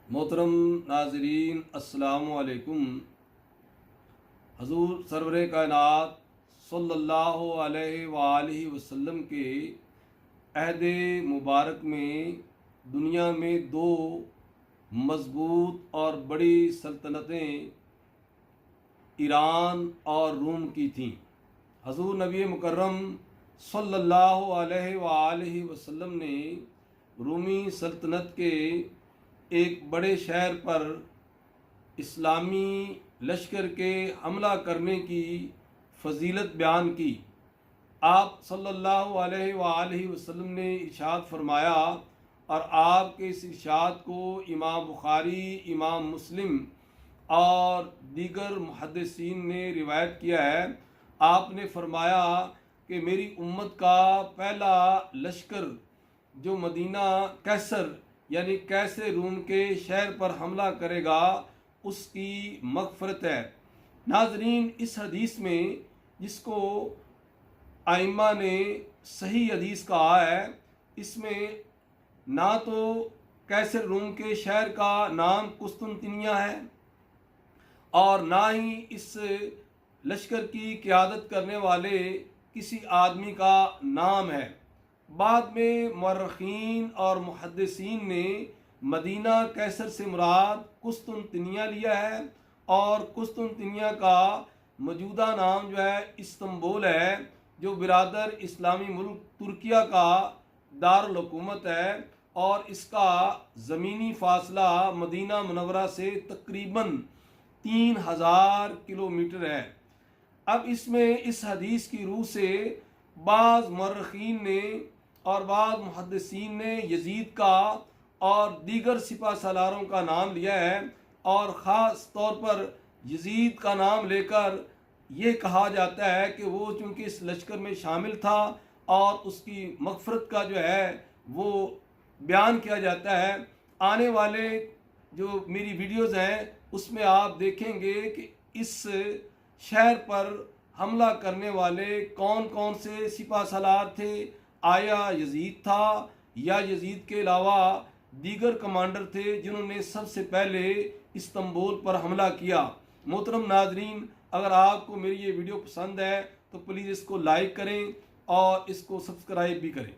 मोहतरम नाजरीन अस्सलामु अलैकुम। हजूर सरवरे कायनात सल्लल्लाहु अलैहि वसल्लम के अहद मुबारक में दुनिया में दो मजबूत और बड़ी सल्तनतें ईरान और रूम की थीं। हजूर नबी मुकर्रम सल्लल्लाहु अलैहि वसल्लम ने रूमी सल्तनत के एक बड़े शहर पर इस्लामी लश्कर के हमला करने की फजीलत बयान की। आप सल्लल्लाहु अलैहि वसल्लम ने इरशाद फरमाया और आपके इस इरशाद को इमाम बुखारी, इमाम मुस्लिम और दीगर मुहद्दिसीन ने रिवायत किया है। आपने फरमाया कि मेरी उम्मत का पहला लश्कर जो मदीना कैसर यानी कैसे रूम के शहर पर हमला करेगा उसकी मग़फ़िरत है। नाज़रीन, इस हदीस में जिसको आइम्मा ने सही हदीस कहा है, इसमें ना तो कैसर रूम के शहर का नाम कुस्तुनतिनिया है और ना ही इस लश्कर की क़यादत करने वाले किसी आदमी का नाम है। बाद में मुअर्रिख़ीन और मुहद्दिसीन ने मदीना कैसर से मुराद कुस्तुनतिनिया लिया है और कुस्तुनतिनिया का मौजूदा नाम जो है इस्तंबुल है, जो बिरादर इस्लामी मुल्क तुर्किया का दारुल हुकूमत है और इसका ज़मीनी फ़ासला मदीना मुनव्वरा से तकरीबन 3000 किलोमीटर है। अब इसमें इस हदीस की रूह से बाज़ मुअर्रिख़ीन ने और बाज़ मुहद्दिसीन ने यजीद का और दीगर सिपा सालारों का नाम लिया है और ख़ास तौर पर यजीद का नाम लेकर ये कहा जाता है कि वो चूँकि इस लश्कर में शामिल था और उसकी मग़फ़िरत का जो है वो बयान किया जाता है। आने वाले जो मेरी वीडियोज़ हैं उसमें आप देखेंगे कि इस शहर पर हमला करने वाले कौन कौन से सिपा सालार थे। आया यजीद था या यजीद के अलावा दीगर कमांडर थे जिन्होंने सबसे पहले इस्तंबुल पर हमला किया। मोहतरम नाजरीन, अगर आपको मेरी ये वीडियो पसंद है तो प्लीज़ इसको लाइक करें और इसको सब्सक्राइब भी करें।